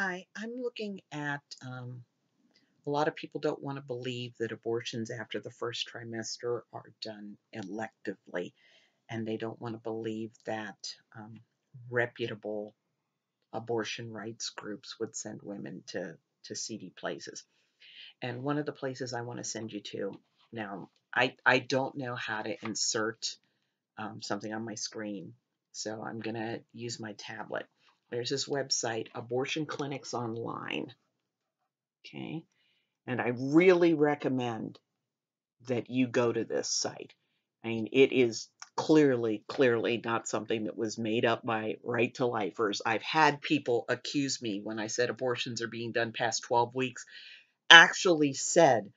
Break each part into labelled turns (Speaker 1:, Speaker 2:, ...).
Speaker 1: Hi, I'm looking at a lot of people don't want to believe that abortions after the first trimester are done electively, and they don't want to believe that reputable abortion rights groups would send women to seedy places. And one of the places I want to send you to now, I don't know how to insert something on my screen, so I'm going to use my tablet. There's this website, Abortion Clinics Online. Okay. And I really recommend that you go to this site. I mean, it is clearly not something that was made up by right to lifers. I've had people accuse me when I said abortions are being done past 12 weeks, actually said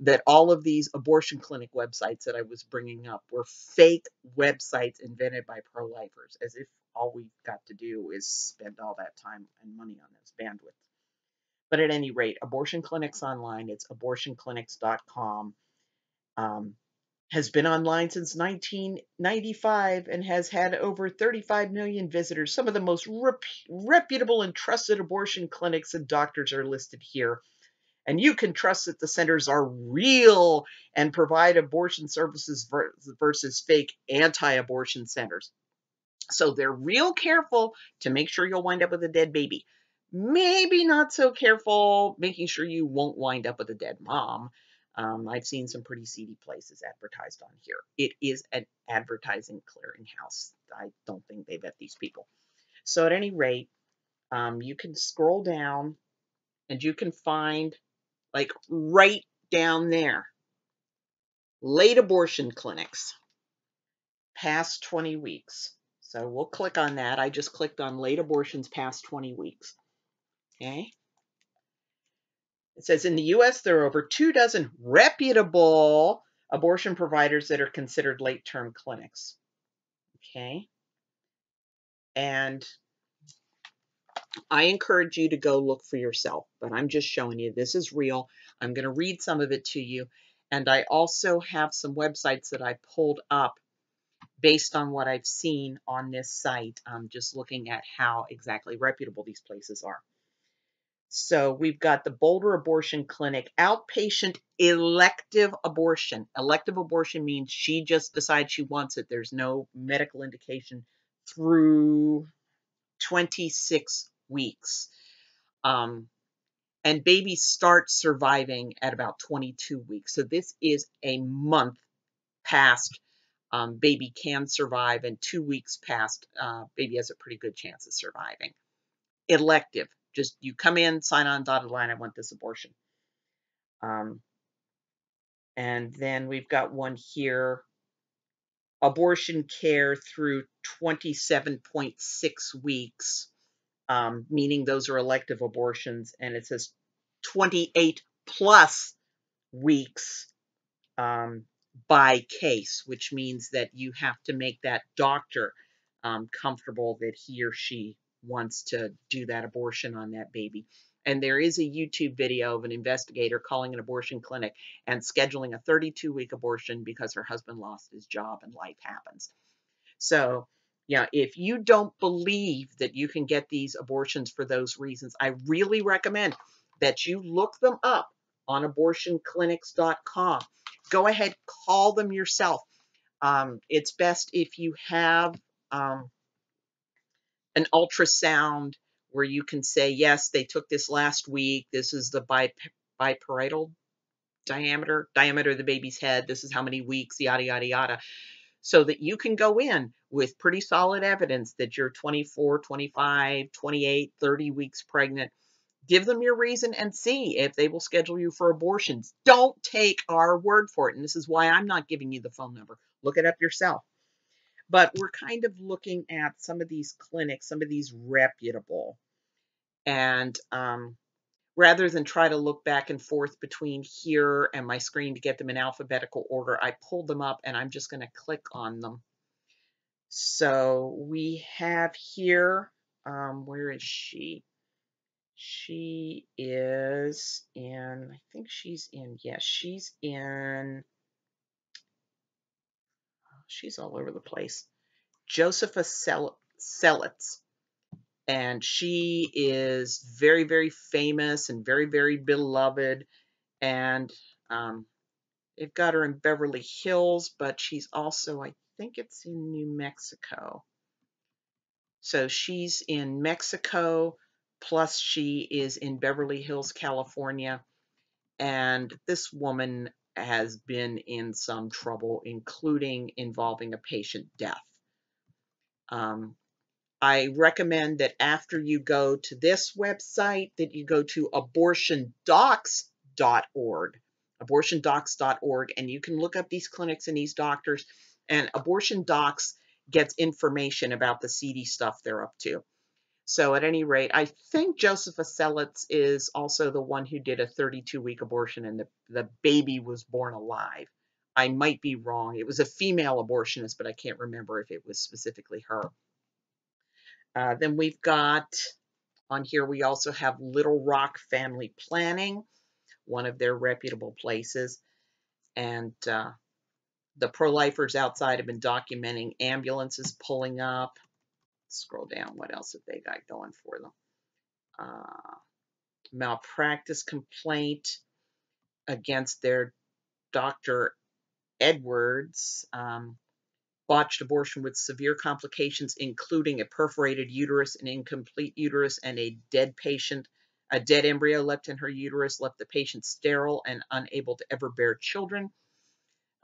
Speaker 1: that all of these abortion clinic websites that I was bringing up were fake websites invented by pro-lifers, as if all we've got to do is spend all that time and money on this bandwidth. But at any rate, abortion clinics online, it's abortionclinics.com, has been online since 1995 and has had over 35 million visitors. Some of the most reputable and trusted abortion clinics and doctors are listed here. And you can trust that the centers are real and provide abortion services versus fake anti-abortion centers. So they're real careful to make sure you'll wind up with a dead baby. Maybe not so careful making sure you won't wind up with a dead mom. I've seen some pretty seedy places advertised on here. It is an advertising clearinghouse. I don't think they vet these people. So at any rate, you can scroll down and you can find, like, right down there, late abortion clinics past 20 weeks. So we'll click on that. I just clicked on late abortions past 20 weeks. Okay. It says in the US, there are over 24 reputable abortion providers that are considered late term clinics. Okay. And I encourage you to go look for yourself, but I'm just showing you this is real. I'm going to read some of it to you. And I also have some websites that I pulled up based on what I've seen on this site, just looking at how exactly reputable these places are. So we've got the Boulder Abortion Clinic, outpatient elective abortion. Elective abortion means she just decides she wants it. There's no medical indication through 26 weeks. And babies start surviving at about 22 weeks. So this is a month past baby can survive, and 2 weeks past baby has a pretty good chance of surviving. Elective, just you come in, sign on dotted line, I want this abortion. And then we've got one here, abortion care through 27.6 weeks, meaning those are elective abortions, and it says 28 plus weeks by case, which means that you have to make that doctor comfortable that he or she wants to do that abortion on that baby. And there is a YouTube video of an investigator calling an abortion clinic and scheduling a 32-week abortion because her husband lost his job and life happens. So, yeah, if you don't believe that you can get these abortions for those reasons, I really recommend that you look them up on abortionclinics.com. Go ahead, call them yourself. It's best if you have an ultrasound where you can say, yes, they took this last week. This is the biparietal diameter of the baby's head. This is how many weeks, yada, yada, yada. So that you can go in with pretty solid evidence that you're 24, 25, 28, 30 weeks pregnant. Give them your reason and see if they will schedule you for abortions. Don't take our word for it. And this is why I'm not giving you the phone number. Look it up yourself. But we're kind of looking at some of these clinics, some of these reputable. And rather than try to look back and forth between here and my screen to get them in alphabetical order, I pulled them up and I'm just going to click on them. So we have here, where is she? She is in, I think she's in, yes, she's in, she's all over the place. Josepha Seletz. and she is very, very famous and very, very beloved. And um, they've got her in Beverly Hills, but she's also, I think it's in New Mexico. So she's in Mexico, plus she is in Beverly Hills, California. And this woman has been in some trouble, including involving a patient death. Um, I recommend that after you go to this website, that you go to abortiondocs.org, abortiondocs.org, and you can look up these clinics and these doctors. And Abortion Docs gets information about the seedy stuff they're up to. So at any rate, I think Josepha Seletz is also the one who did a 32-week abortion and the baby was born alive. I might be wrong. It was a female abortionist, but I can't remember if it was specifically her. Then we've got on here, we also have Little Rock Family Planning, one of their reputable places. And the pro-lifers outside have been documenting ambulances pulling up. Scroll down. What else have they got going for them? Malpractice complaint against their Dr. Edwards. Botched abortion with severe complications, including a perforated uterus, an incomplete uterus, and a dead embryo left in her uterus, left the patient sterile and unable to ever bear children.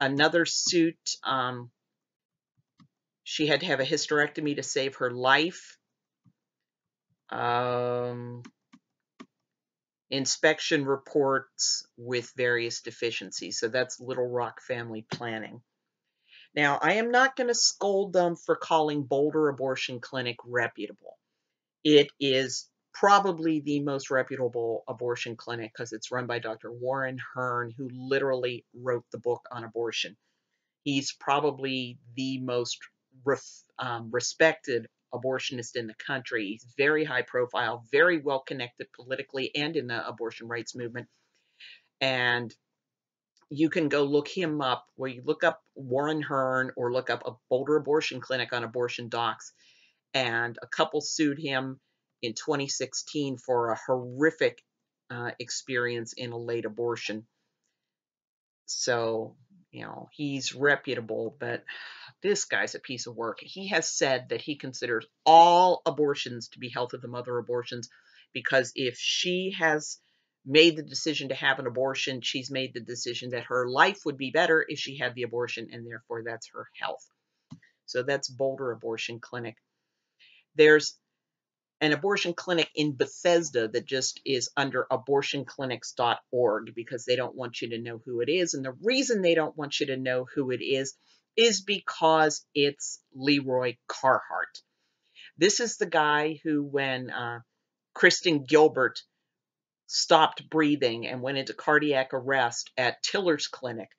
Speaker 1: Another suit, she had to have a hysterectomy to save her life. Inspection reports with various deficiencies. So that's Little Rock Family Planning. Now, I am not going to scold them for calling Boulder Abortion Clinic reputable. It is probably the most reputable abortion clinic because it's run by Dr. Warren Hearn, who literally wrote the book on abortion. He's probably the most respected abortionist in the country. He's very high profile, very well connected politically and in the abortion rights movement. And you can go look him up, where you look up Warren Hearn or look up a Boulder Abortion Clinic on Abortion Docs. And a couple sued him in 2016 for a horrific experience in a late abortion. So, he's reputable, but this guy's a piece of work. He has said that he considers all abortions to be health of the mother abortions, because if she has made the decision to have an abortion, she's made the decision that her life would be better if she had the abortion, and therefore that's her health. So that's Boulder Abortion Clinic. There's an abortion clinic in Bethesda that just is under abortionclinics.org because they don't want you to know who it is. And the reason they don't want you to know who it is because it's Leroy Carhart. This is the guy who, when Kristen Gilbert stopped breathing and went into cardiac arrest at Tiller's Clinic,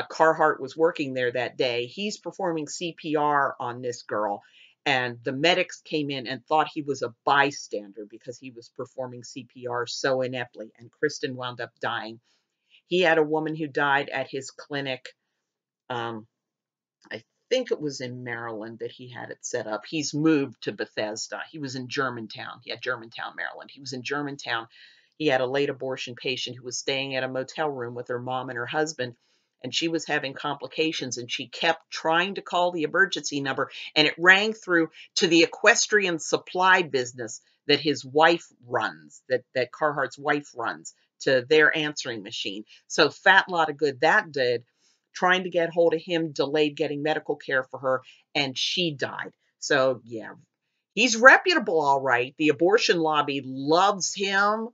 Speaker 1: Carhart was working there that day. He's performing CPR on this girl, and the medics came in and thought he was a bystander because he was performing CPR so ineptly, and Kristen wound up dying. He had a woman who died at his clinic. I think it was in Maryland that he had it set up. He's moved to Bethesda. He was in Germantown. Germantown, Maryland. He was in Germantown. He had a late abortion patient who was staying at a motel room with her mom and her husband, and she was having complications, and she kept trying to call the emergency number, and it rang through to the equestrian supply business that his wife runs, that Carhart's wife runs, to their answering machine. So fat lot of good that did. Trying to get hold of him delayed getting medical care for her, and she died. So yeah, he's reputable, all right. The abortion lobby loves him.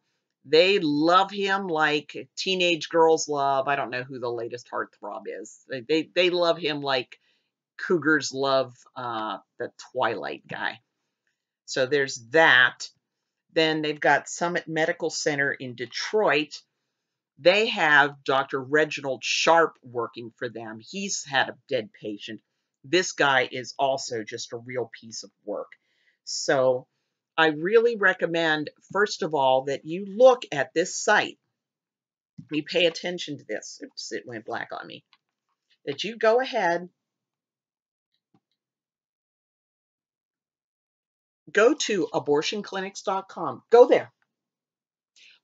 Speaker 1: They love him like teenage girls love, I don't know who the latest heartthrob is. They love him like cougars love the Twilight guy. So there's that. Then they've got Summit Medical Center in Detroit. They have Dr. Reginald Sharp working for them. He's had a dead patient. This guy is also just a real piece of work. So I really recommend, first of all, that you look at this site. You pay attention to this. Oops, it went black on me. That you go ahead, go to abortionclinics.com. Go there.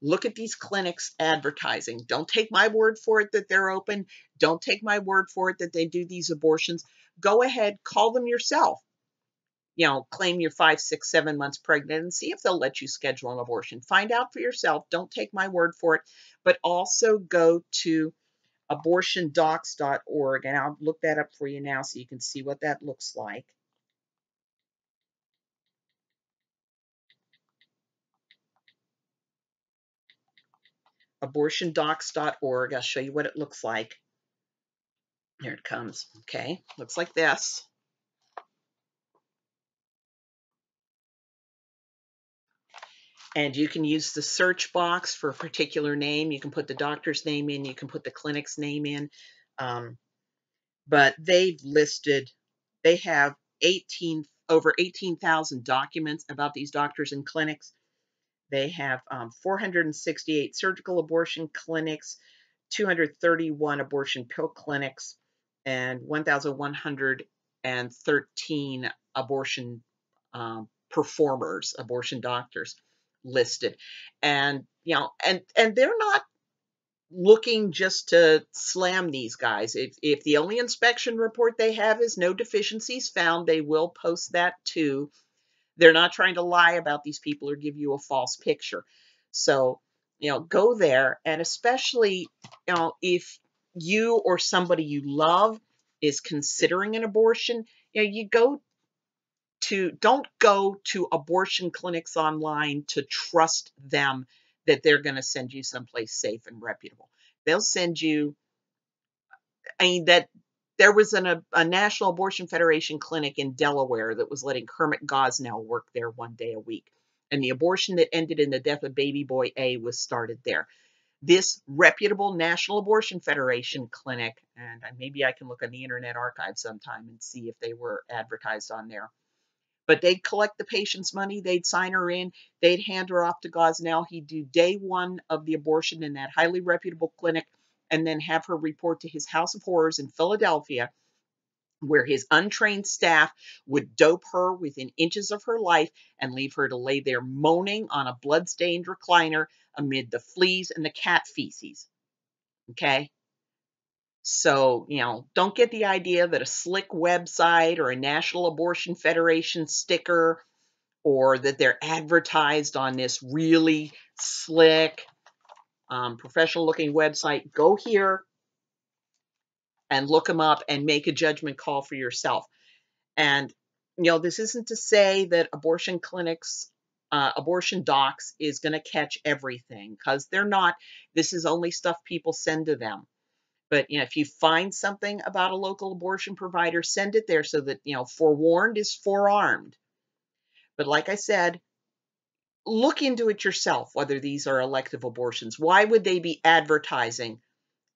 Speaker 1: Look at these clinics advertising. Don't take my word for it that they're open. Don't take my word for it that they do these abortions. Go ahead, call them yourself. Claim you're 5, 6, 7 months pregnant and see if they'll let you schedule an abortion. Find out for yourself. Don't take my word for it. But also go to abortiondocs.org, and I'll look that up for you now so you can see what that looks like. Abortiondocs.org. I'll show you what it looks like. Here it comes. Okay, looks like this. And you can use the search box for a particular name. You can put the doctor's name in. You can put the clinic's name in. But they have over 18,000 documents about these doctors and clinics. They have 468 surgical abortion clinics, 231 abortion pill clinics, and 1,113 abortion performers, abortion doctors listed. And and they're not looking just to slam these guys. If the only inspection report they have is no deficiencies found, they will post that too. They're not trying to lie about these people or give you a false picture. So, go there, and especially, if you or somebody you love is considering an abortion, don't go to abortion clinics online to trust them that they're going to send you someplace safe and reputable. They'll send you, that there was a National Abortion Federation clinic in Delaware that was letting Kermit Gosnell work there one day a week. And the abortion that ended in the death of baby boy A was started there. This reputable National Abortion Federation clinic, and maybe I can look on the Internet Archive sometime and see if they were advertised on there. But they'd collect the patient's money, they'd sign her in, they'd hand her off to Gosnell. He'd do day one of the abortion in that highly reputable clinic, and then have her report to his house of horrors in Philadelphia, where his untrained staff would dope her within inches of her life and leave her to lay there moaning on a blood-stained recliner amid the fleas and the cat feces. Okay? So, don't get the idea that a slick website or a National Abortion Federation sticker, or that they're advertised on this really slick, professional looking website. Go here and look them up and make a judgment call for yourself. And, this isn't to say that abortion clinics, abortion docs is going to catch everything, because they're not. This is only stuff people send to them. But, if you find something about a local abortion provider, send it there so that, forewarned is forearmed. But like I said, look into it yourself, whether these are elective abortions. Why would they be advertising,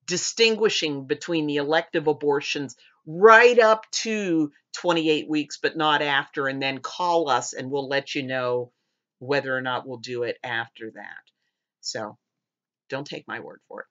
Speaker 1: distinguishing between the elective abortions right up to 28 weeks, but not after, and then call us and we'll let you know whether or not we'll do it after that? So don't take my word for it.